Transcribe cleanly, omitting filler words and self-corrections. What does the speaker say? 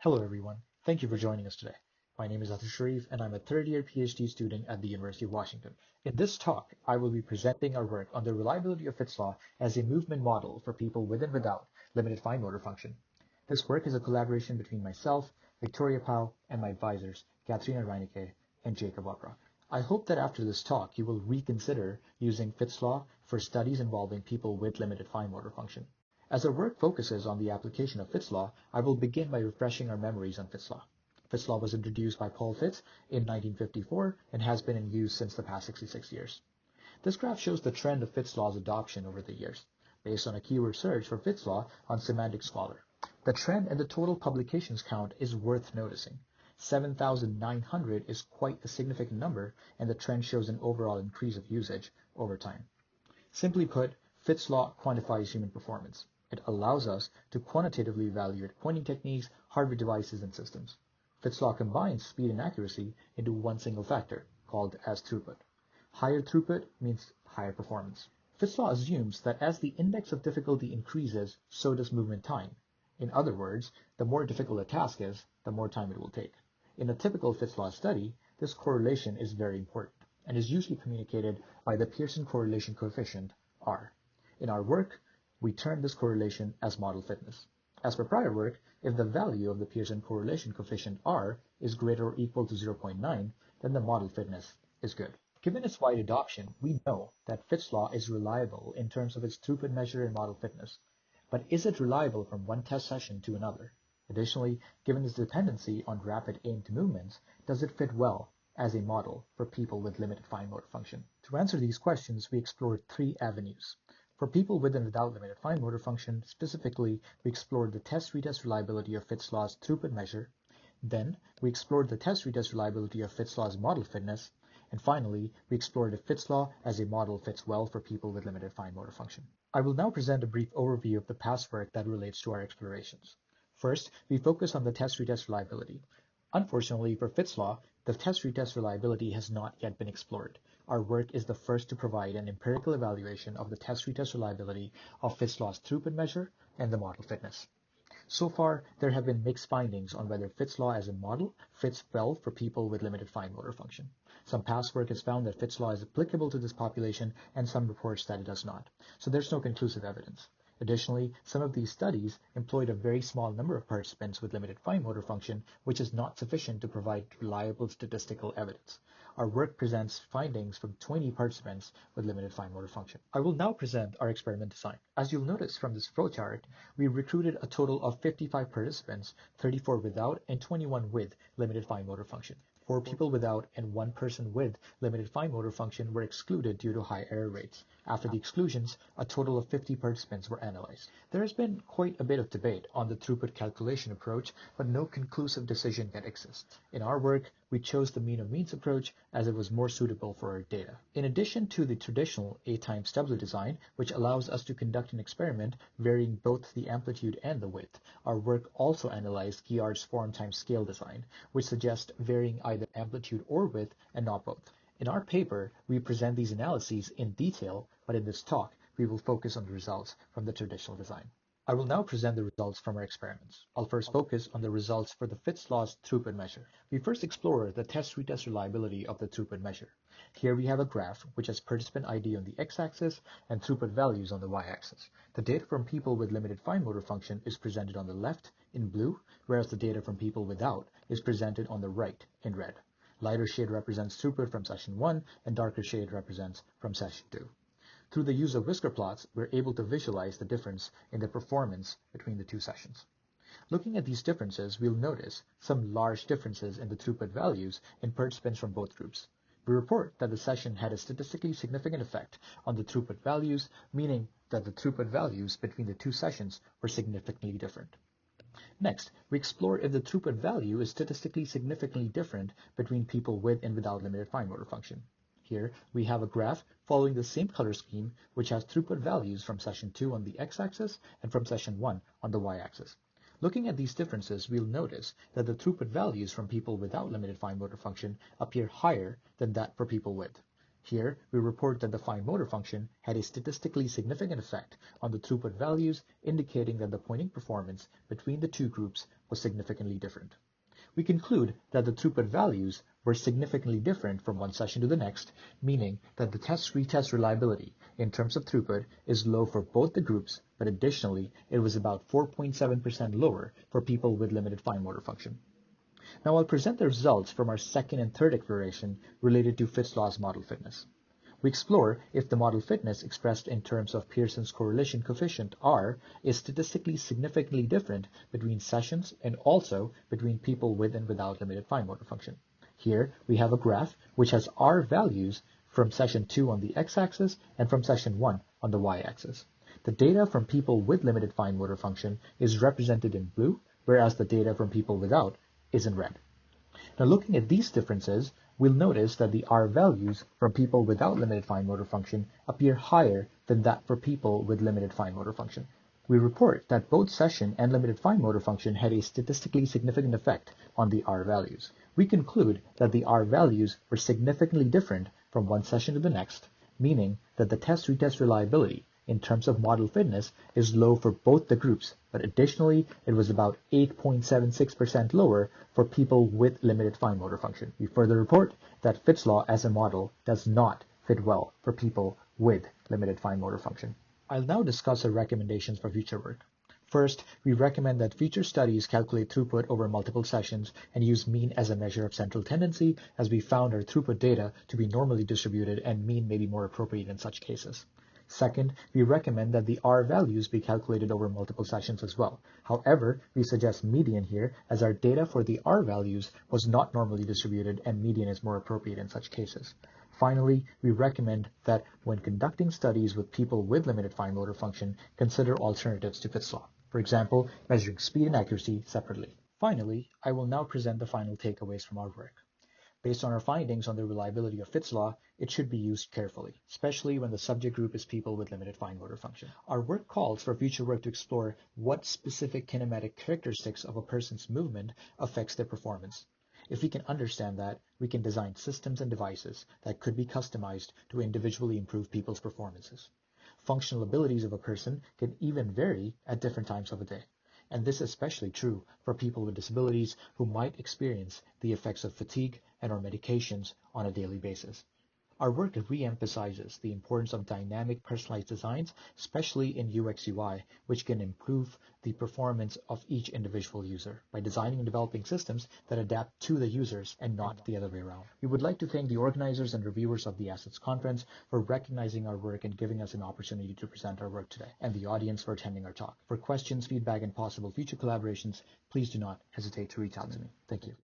Hello everyone, thank you for joining us today. My name is Ather Sharif and I'm a third-year PhD student at the University of Washington. In this talk, I will be presenting our work on the reliability of Fitts law as a movement model for people with and without limited fine motor function. This work is a collaboration between myself, Victoria Powell, and my advisors, Katharina Reinecke and Jacob Wobbrock. I hope that after this talk, you will reconsider using Fitts law for studies involving people with limited fine motor function. As our work focuses on the application of Fitts law, I will begin by refreshing our memories on Fitts law. Fitts law was introduced by Paul Fitts in 1954 and has been in use since the past 66 years. This graph shows the trend of Fitts law's adoption over the years, based on a keyword search for Fitts law on Semantic Scholar. The trend and the total publications count is worth noticing. 7,900 is quite a significant number, and the trend shows an overall increase of usage over time. Simply put, Fitts law quantifies human performance. It allows us to quantitatively evaluate pointing techniques, hardware devices, and systems. Fitts law combines speed and accuracy into one single factor, called as throughput. Higher throughput means higher performance. Fitts law assumes that as the index of difficulty increases, so does movement time. In other words, the more difficult a task is, the more time it will take. In a typical Fitts law study, this correlation is very important and is usually communicated by the Pearson correlation coefficient, R. In our work, we term this correlation as model fitness. As per prior work, if the value of the Pearson correlation coefficient R is greater or equal to 0.9, then the model fitness is good. Given its wide adoption, we know that Fitts law is reliable in terms of its throughput measure and model fitness. But is it reliable from one test session to another? Additionally, given its dependency on rapid aimed movements, does it fit well as a model for people with limited fine motor function? To answer these questions, we explored three avenues. For people with and without limited fine motor function, specifically, we explored the test-retest reliability of Fitts law's throughput measure. Then, we explored the test-retest reliability of Fitts law's model fitness. And finally, we explored if Fitts law as a model fits well for people with limited fine motor function. I will now present a brief overview of the past work that relates to our explorations. First, we focus on the test-retest reliability. Unfortunately for Fitts law, the test-retest reliability has not yet been explored. Our work is the first to provide an empirical evaluation of the test-retest reliability of Fitts law's throughput measure and the model fitness. So far, there have been mixed findings on whether Fitts law as a model fits well for people with limited fine motor function. Some past work has found that Fitts law is applicable to this population, and some reports that it does not. So there's no conclusive evidence. Additionally, some of these studies employed a very small number of participants with limited fine motor function, which is not sufficient to provide reliable statistical evidence. Our work presents findings from 20 participants with limited fine motor function. I will now present our experiment design. As you'll notice from this flowchart, we recruited a total of 55 participants, 34 without and 21 with limited fine motor function. 4 people without and 1 person with limited fine motor function were excluded due to high error rates. After the exclusions, a total of 50 participants were analyzed. There has been quite a bit of debate on the throughput calculation approach, but no conclusive decision yet exists. In our work, we chose the mean of means approach as it was more suitable for our data. In addition to the traditional A times W design, which allows us to conduct an experiment varying both the amplitude and the width, our work also analyzed Guillard's form times scale design, which suggests varying either amplitude or width and not both. In our paper, we present these analyses in detail, but in this talk, we will focus on the results from the traditional design. I will now present the results from our experiments. I'll first focus on the results for the Fitts law's throughput measure. We first explore the test-retest reliability of the throughput measure. Here we have a graph which has participant ID on the x-axis and throughput values on the y-axis. The data from people with limited fine motor function is presented on the left in blue, whereas the data from people without is presented on the right in red. Lighter shade represents throughput from session 1 and darker shade represents from session 2. Through the use of whisker plots, we're able to visualize the difference in the performance between the two sessions. Looking at these differences, we'll notice some large differences in the throughput values in participants from both groups. We report that the session had a statistically significant effect on the throughput values, meaning that the throughput values between the two sessions were significantly different. Next, we explore if the throughput value is statistically significantly different between people with and without limited fine motor function. Here, we have a graph following the same color scheme, which has throughput values from session 2 on the x-axis and from session 1 on the y-axis. Looking at these differences, we'll notice that the throughput values from people without limited fine motor function appear higher than that for people with. Here, we report that the fine motor function had a statistically significant effect on the throughput values, indicating that the pointing performance between the two groups was significantly different. We conclude that the throughput values were significantly different from one session to the next, meaning that the test-retest reliability in terms of throughput is low for both the groups, but additionally, it was about 4.7% lower for people with limited fine motor function. Now I'll present the results from our second and third exploration related to Fitts law's model fitness. We explore if the model fitness expressed in terms of Pearson's correlation coefficient R is statistically significantly different between sessions and also between people with and without limited fine motor function. Here we have a graph which has R values from session 2 on the x-axis and from session 1 on the y-axis. The data from people with limited fine motor function is represented in blue, whereas the data from people without is in red. Now looking at these differences, we'll notice that the R values from people without limited fine motor function appear higher than that for people with limited fine motor function. We report that both session and limited fine motor function had a statistically significant effect on the R values. We conclude that the R values were significantly different from one session to the next, meaning that the test-retest reliability in terms of model fitness is low for both the groups, but additionally, it was about 8.76% lower for people with limited fine motor function. We further report that Fitts law as a model does not fit well for people with limited fine motor function. I'll now discuss our recommendations for future work. First, we recommend that future studies calculate throughput over multiple sessions and use mean as a measure of central tendency, as we found our throughput data to be normally distributed and mean may be more appropriate in such cases. Second, we recommend that the R values be calculated over multiple sessions as well. However, we suggest median here, as our data for the R values was not normally distributed and median is more appropriate in such cases. Finally, we recommend that when conducting studies with people with limited fine motor function, consider alternatives to Fitts law. For example, measuring speed and accuracy separately. Finally, I will now present the final takeaways from our work. Based on our findings on the reliability of Fitts law, it should be used carefully, especially when the subject group is people with limited fine motor function. Our work calls for future work to explore what specific kinematic characteristics of a person's movement affects their performance. If we can understand that, we can design systems and devices that could be customized to individually improve people's performances. Functional abilities of a person can even vary at different times of the day. And this is especially true for people with disabilities who might experience the effects of fatigue and or medications on a daily basis. Our work re-emphasizes the importance of dynamic personalized designs, especially in UX/UI, which can improve the performance of each individual user by designing and developing systems that adapt to the users and not the other way around. We would like to thank the organizers and reviewers of the Assets Conference for recognizing our work and giving us an opportunity to present our work today, and the audience for attending our talk. For questions, feedback, and possible future collaborations, please do not hesitate to reach out to me. Thank you.